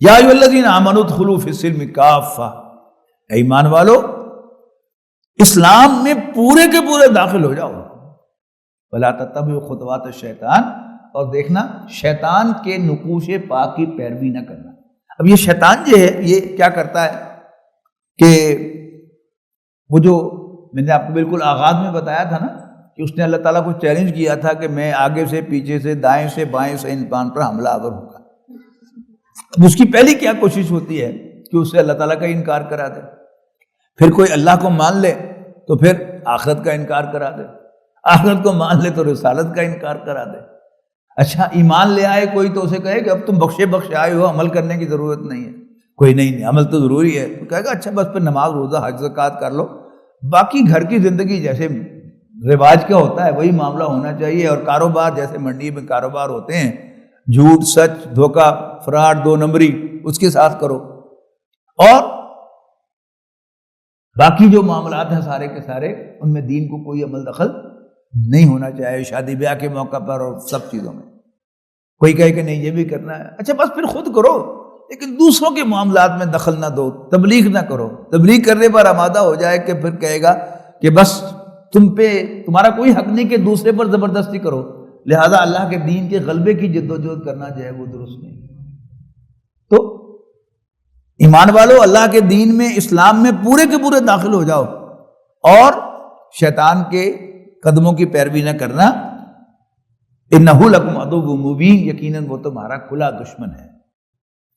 یا ایھا الذین آمنوا ادخلوا فی السلم کافہ، اے ایمان والو اسلام میں پورے کے پورے داخل ہو جاؤ، ولا تتبعوا خطوات الشیطان، اور دیکھنا شیطان کے نقوش پا کی پیروی نہ کرنا۔ اب یہ شیطان جو ہے یہ کیا کرتا ہے کہ وہ جو میں نے آپ کو بالکل آغاز میں بتایا تھا نا کہ اس نے اللہ تعالیٰ کو چیلنج کیا تھا کہ میں آگے سے پیچھے سے دائیں سے بائیں سے انسان پر حملہ آور ہوں گا۔ اب اس کی پہلی کیا کوشش ہوتی ہے کہ اسے اللہ تعالیٰ کا انکار کرا دے، پھر کوئی اللہ کو مان لے تو پھر آخرت کا انکار کرا دے، آخرت کو مان لے تو رسالت کا انکار کرا دے۔ اچھا ایمان لے آئے کوئی تو اسے کہے کہ اب تم بخشے آئے ہو، عمل کرنے کی ضرورت نہیں ہے، کوئی نہیں عمل تو ضروری ہے، تو کہے گا اچھا بس پھر نماز روزہ حج زکوٰۃ کر لو، باقی گھر کی زندگی جیسے رواج کا ہوتا ہے وہی معاملہ ہونا چاہیے، اور کاروبار جیسے منڈی میں کاروبار ہوتے ہیں، جھوٹ سچ دھوکہ فراڈ دو نمبری اس کے ساتھ کرو، اور باقی جو معاملات ہیں سارے کے سارے ان میں دین کو کوئی عمل دخل نہیں ہونا چاہیے، شادی بیاہ کے موقع پر اور سب چیزوں میں۔ کوئی کہے کہ نہیں یہ بھی کرنا ہے، اچھا بس پھر خود کرو لیکن دوسروں کے معاملات میں دخل نہ دو، تبلیغ نہ کرو، تبلیغ کرنے پر آمادہ ہو جائے کہ پھر کہے گا کہ بس تم پہ تمہارا کوئی حق نہیں کہ دوسرے پر زبردستی کرو، لہذا اللہ کے دین کے غلبے کی جدوجہد کرنا جو ہے وہ درست نہیں۔ تو ایمان والو اللہ کے دین میں اسلام میں پورے کے پورے داخل ہو جاؤ، اور شیطان کے قدموں کی پیروی نہ کرنا، انہ لکم عدو مبین، یقیناً وہ تمہارا کھلا دشمن ہے۔